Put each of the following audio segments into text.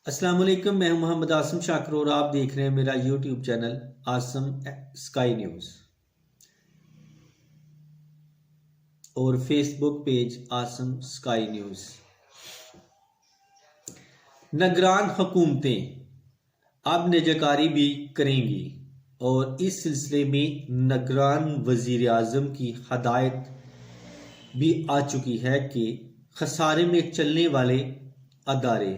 अस्सलाम वालेकुम। मैं हूं मोहम्मद आसम शाकर और आप देख रहे हैं मेरा YouTube channel Awesome Sky News और Facebook page Awesome Sky News. निगरान हुकूमतें अब निजाकारी भी करेंगी और इस सिलसिले में निगरान वज़ीर आज़म की हदायत भी आ चुकी है कि खसारे में चलने वाले अदारे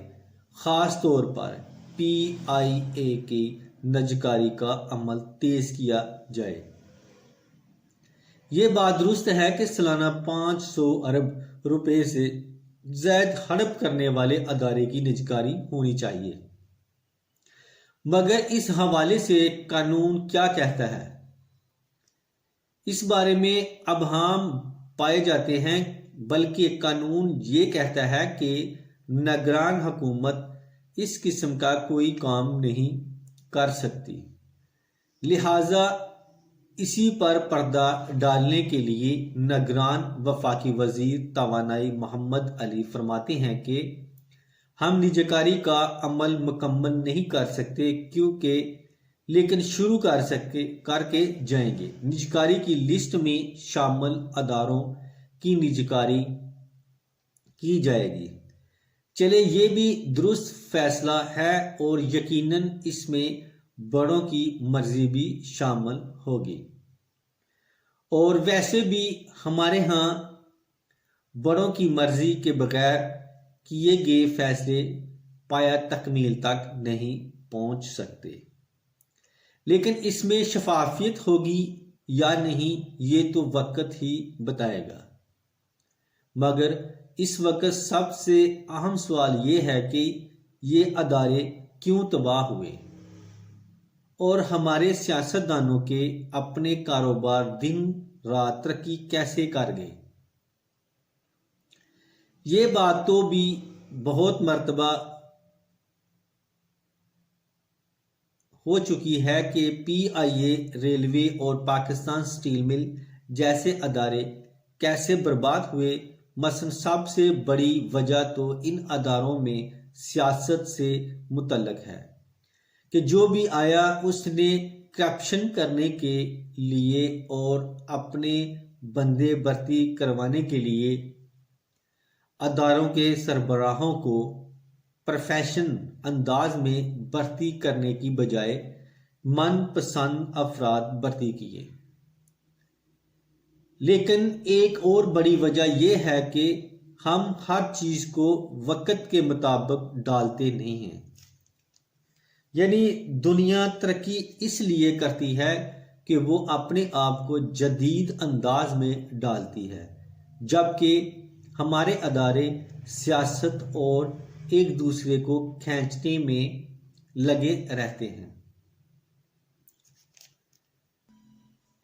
ख़ास तौर पर PIA की निजाकारी का अमल तेज़ किया जाए। ये बात दुरुस्त है कि सालाना 500 अरब रुपए से ज़ायद हड़प करने वाले अदारे की निजाकारी होनी चाहिए, मगर इस हवाले से कानून क्या कहता है, इस बारे में अबहम पाए जाते हैं। बल्कि कानून ये कहता है कि निगरान हुकूमत इस किस्म का कोई काम नहीं कर सकती। लिहाजा इसी पर पर्दा डालने के लिए निगरान वफाकी वजीर तवानाई मोहम्मद अली फरमाते हैं कि हम निजाकारी का अमल मुकम्मल नहीं कर सकते क्योंकि लेकिन शुरू करके जाएंगे। निजाकारी की लिस्ट में शामिल अदारों की निजाकारी की जाएगी। चले ये भी दुरुस्त फैसला है और यकीनन इसमें बड़ों की मर्जी भी शामिल होगी। और वैसे भी हमारे यहाँ बड़ों की मर्जी के बगैर किए गए फैसले पाया तकमील तक नहीं पहुंच सकते। लेकिन इसमें शफाफियत होगी या नहीं ये तो वक्त ही बताएगा। मगर इस वक्त सबसे अहम सवाल ये है कि ये अदारे क्यों तबाह हुए और हमारे सियासतदानों के अपने कारोबार दिन रात तरक्की कैसे कर गए। ये बात तो भी बहुत मर्तबा हो चुकी है कि PIA, रेलवे और पाकिस्तान स्टील मिल जैसे अदारे कैसे बर्बाद हुए। मसलन सबसे बड़ी वजह तो इन अदारों में सियासत से मुतल्लक है कि जो भी आया उसने करप्शन करने के लिए और अपने बंदे भर्ती करवाने के लिए अदारों के सरबराहों को प्रोफेशन अंदाज में भर्ती करने की बजाय मनपसंद अफराद भर्ती किए। लेकिन एक और बड़ी वजह यह है कि हम हर चीज को वक्त के मुताबिक डालते नहीं हैं। यानी दुनिया तरक्की इसलिए करती है कि वो अपने आप को जदीद अंदाज में डालती है, जबकि हमारे अदारे सियासत और एक दूसरे को खींचने में लगे रहते हैं।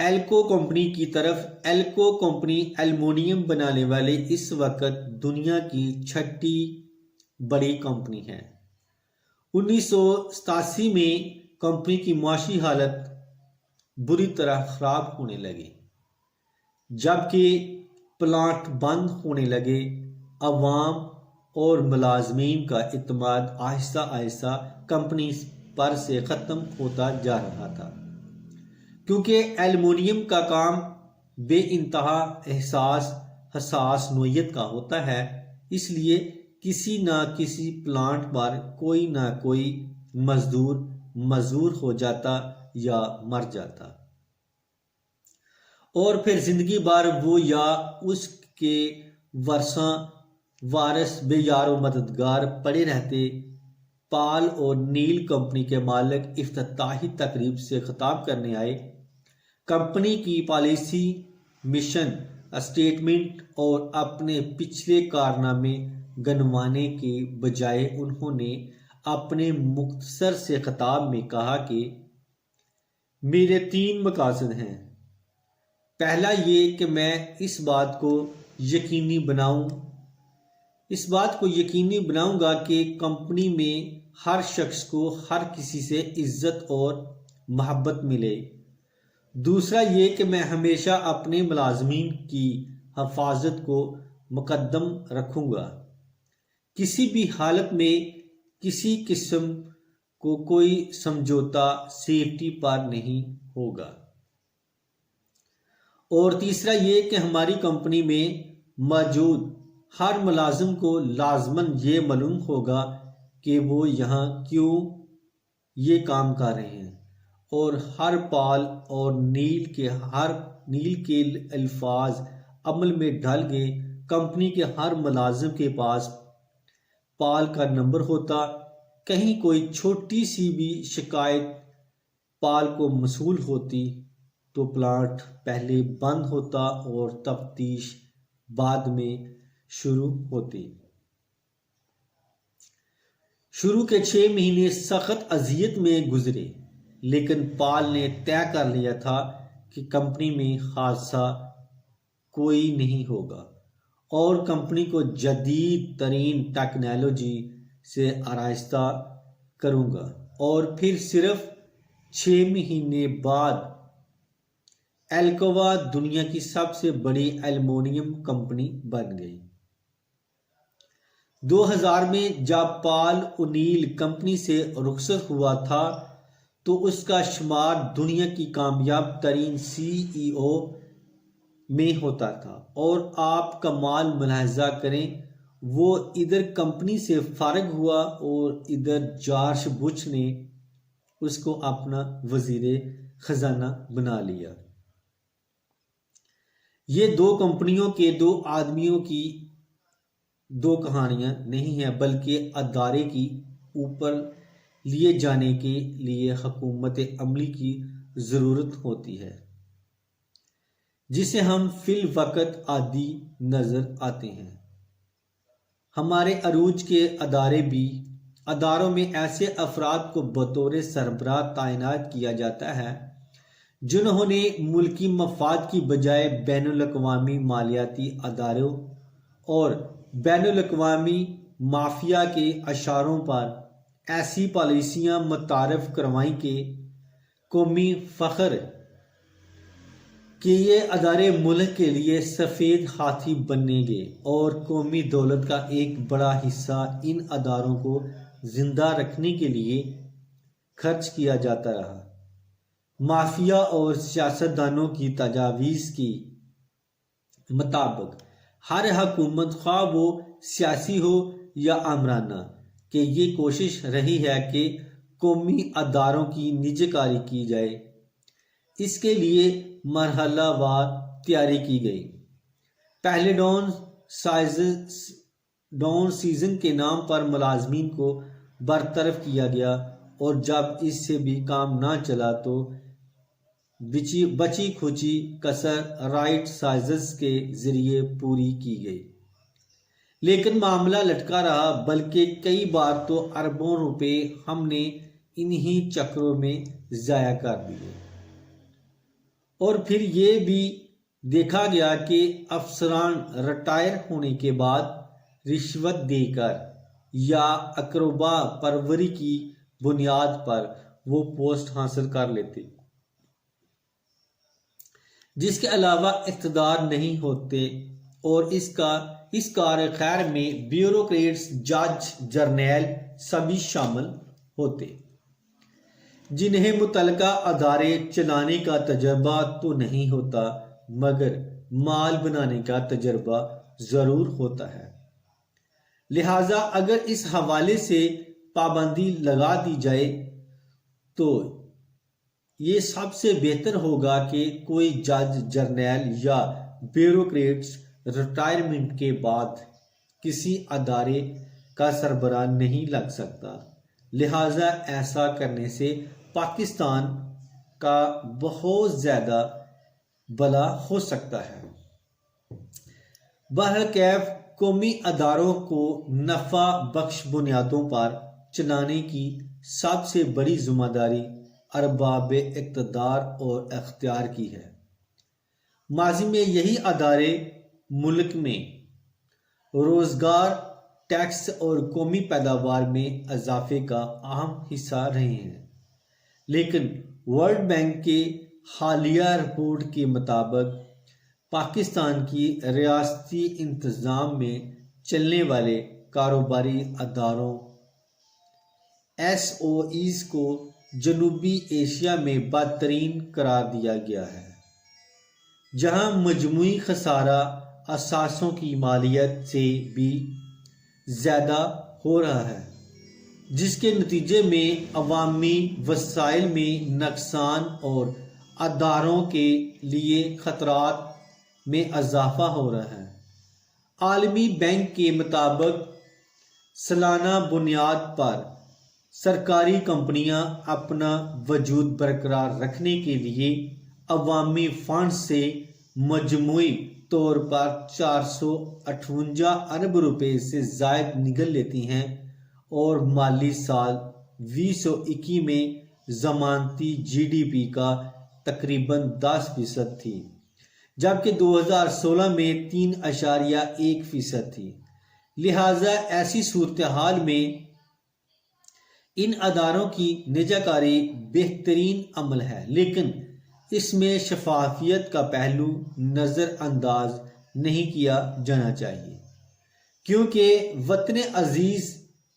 एल्को कंपनी की तरफ एल्को कंपनी एल्युमिनियम बनाने वाले इस वक्त दुनिया की 6ठी बड़ी कंपनी है। 1987 में कंपनी की माशी हालत बुरी तरह खराब होने लगी। जबकि प्लांट बंद होने लगे, अवाम और मुलाजमीन का इत्मीनान आहिस्ता आहिस्ता कंपनी पर से ख़त्म होता जा रहा था, क्योंकि एल्युमिनियम का काम बेइंतहा हसास नोयत का होता है। इसलिए किसी ना किसी प्लांट पर कोई ना कोई मजदूर हो जाता या मर जाता और फिर जिंदगी भर वो या उसके वारिस बेयारो मददगार पड़े रहते। पाल और नील कंपनी के मालिक इफ्तिताही तकरीब से खिताब करने आए। कंपनी की पॉलिसी, मिशन स्टेटमेंट और अपने पिछले कारनामे गनवाने के बजाय उन्होंने अपने मुख्तसर से खिताब में कहा कि मेरे 3 मकासद हैं। पहला ये कि मैं इस बात को यकीनी बनाऊंगा कि कंपनी में हर शख्स को हर किसी से इज्जत और मोहब्बत मिले। दूसरा ये कि मैं हमेशा अपने मुलाजमीन की हिफाजत को मुकद्दम रखूंगा। किसी भी हालत में किसी किस्म को कोई समझौता सेफ्टी पर नहीं होगा। और तीसरा ये कि हमारी कंपनी में मौजूद हर मुलाजिम को लाजमन ये मालूम होगा कि वो यहाँ क्यों ये काम कर रहे हैं, और हर पाल और नील के अल्फाज अमल में ढल गए। कंपनी के हर मुलाजिम के पास पाल का नंबर होता। कहीं कोई छोटी सी भी शिकायत पाल को मसूल होती तो प्लांट पहले बंद होता और तफ्तीश बाद में शुरू होती। शुरू के 6 महीने सख्त अजियत में गुजरे, लेकिन पाल ने तय कर लिया था कि कंपनी में हादसा कोई नहीं होगा और कंपनी को जदीद तरीन टेक्नोलॉजी से आरास्ता करूंगा। और फिर सिर्फ 6 महीने बाद एल्कोवा दुनिया की सबसे बड़ी एल्युमिनियम कंपनी बन गई। 2000 में जब पॉल ओनील कंपनी से रुखसत हुआ था तो उसका शुमार दुनिया की कामयाब तरीन CEO में होता था। और आप कमाल मुलाहिजा करें, वो इधर कंपनी से फारिग हुआ और इधर जॉर्ज बुश ने उसको अपना वजीर खजाना बना लिया। ये दो कंपनियों के दो आदमियों की दो कहानियां नहीं है, बल्कि अदारे की ऊपर लिए जाने के लिए हुकूमत अमली की ज़रूरत होती है, जिसे हम फिल वक्त आदी नज़र आते हैं। हमारे अरूज के अदारों में ऐसे अफराद को बतौर सरबराह तैनात किया जाता है जिन्होंने मुल्की मफाद की बजाय बैनुल-अक़वामी मालियाती अदारों और बैनुल-अक़वामी माफिया के अशारों पर ऐसी पॉलिसियां मुतारफ़ करवाई कि कौमी फ़ख्र कि ये अदारे मुल्क के लिए सफ़ेद हाथी बनेंगे और कौमी दौलत का एक बड़ा हिस्सा इन अदारों को जिंदा रखने के लिए खर्च किया जाता रहा। माफिया और सियासतदानों की तजावीज़ के मुताबिक हर हुकूमत, ख्वाह वो सियासी हो या आमराना, कि ये कोशिश रही है कि कौमी अदारों की निजीकारी की जाए। इसके लिए मरहलावार तैयारी की गई। पहले डाउन सीजन के नाम पर मुलाजमीन को बरतरफ किया गया और जब इससे भी काम ना चला तो बची खुची कसर राइट साइजेस के जरिए पूरी की गई। लेकिन मामला लटका रहा, बल्कि कई बार तो अरबों रुपए हमने इन्हीं चक्रों में ज़ाया कर दिए। और फिर ये भी देखा गया कि अफसरान रिटायर होने के बाद रिश्वत देकर या अकरबा परवरी की बुनियाद पर वो पोस्ट हासिल कर लेते, जिसके अलावा इख्तिदार नहीं होते। और इस कार खैर में ब्यूरोक्रेट्स, जज, जर्नैल सभी शामिल होते, जिन्हें मुतलका अदारे चलाने का तजर्बा तो नहीं होता, मगर माल बनाने का तजर्बा ज़रूर होता है। लिहाजा अगर इस हवाले से पाबंदी लगा दी जाए तो ये सबसे बेहतर होगा कि कोई जज, जर्नैल या ब्यूरोक्रेट्स रिटायरमेंट के बाद किसी अदारे का सरबराह नहीं लग सकता। लिहाजा ऐसा करने से पाकिस्तान का बहुत ज़्यादा भला हो सकता है। बहरकैफ कौमी अदारों को नफ़ा बख्श बुनियादों पर चलाने की सबसे बड़ी जिम्मेदारी अरबाब इक़्तिदार और अख्तियार की है। माजी में यही अदारे मुल्क में रोज़गार, टैक्स और कौमी पैदावार में इजाफे का अहम हिस्सा रहे हैं। लेकिन वर्ल्ड बैंक के हालिया रिपोर्ट के मुताबिक पाकिस्तान की रियासती इंतज़ाम में चलने वाले कारोबारी अदारों SOEs को जनूबी एशिया में बदतरीन करार दिया गया है, जहां मजमूई खसारा असासों की मालियत से भी ज़्यादा हो रहा है, जिसके नतीजे में अवामी वसाइल में नुकसान और अदारों के लिए खतरात में इजाफा हो रहा है। आलमी बैंक के मुताबिक सालाना बुनियाद पर सरकारी कंपनियां अपना वजूद बरकरार रखने के लिए अवामी फंड से मजमूई तौर पर 458 अरब रुपए से ज़ायद निगल लेती हैं और माली साल 2021 में ज़मानती GDP का तकरीबन 10% थी, जबकि 2016 में 3.1% थी। लिहाजा ऐसी सूरत हाल में इन अदारों की निजाकारी बेहतरीन अमल है, लेकिन इसमें शफाफियत का पहलू नज़रअंदाज नहीं किया जाना चाहिए, क्योंकि वतन अजीज़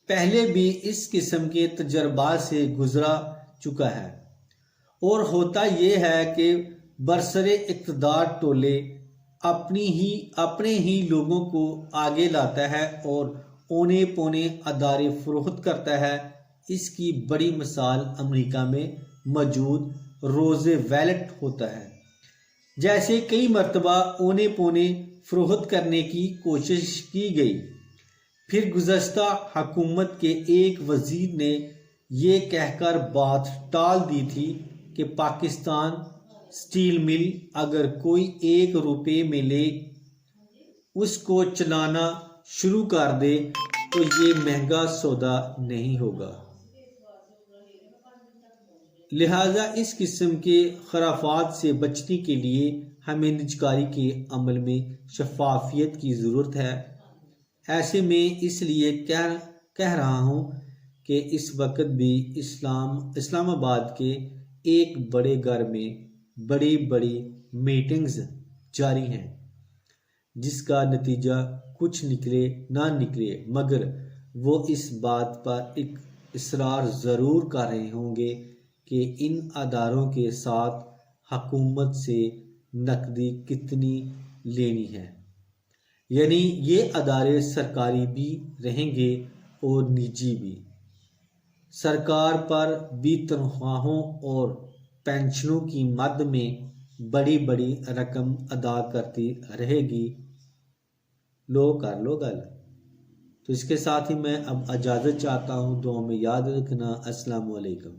पहले भी इस किस्म के तजर्बात से गुजरा चुका है। और होता यह है कि बरसरे इक़्तिदार टोले अपने ही लोगों को आगे लाता है और औने पौने अदारे फरोख्त करता है। इसकी बड़ी मिसाल अमेरिका में मौजूद रोज़वेल्ट होता है। जैसे कई मरतबा औने पौने फरोख्त करने की कोशिश की गई, फिर गुज़श्ता हुकूमत के एक वज़ीर ने ये कहकर बात टाल दी थी कि पाकिस्तान स्टील मिल अगर कोई 1 रुपये में ले उसको चलाना शुरू कर दे तो ये महंगा सौदा नहीं होगा। लिहाजा इस किस्म के खराफात से बचने के लिए हमें निजकारी के अमल में शफाफियत की ज़रूरत है। ऐसे में इसलिए कह रहा हूँ कि इस वक्त भी इस्लामाबाद के एक बड़े घर में बड़ी बड़ी मीटिंग्स जारी हैं, जिसका नतीजा कुछ निकले ना निकले, मगर वो इस बात पर एक इसरार ज़रूर कर रहे होंगे कि इन अदारों के साथ हुकूमत से नकदी कितनी लेनी है। यानी ये अदारे सरकारी भी रहेंगे और निजी भी। सरकार पर भी तनख्वाहों और पेंशनों की मद में बड़ी बड़ी रकम अदा करती रहेगी। लो कर लो गल। तो इसके साथ ही मैं अब इजाज़त चाहता हूँ। दुआ में याद रखना। अस्सलाम वालेकुम।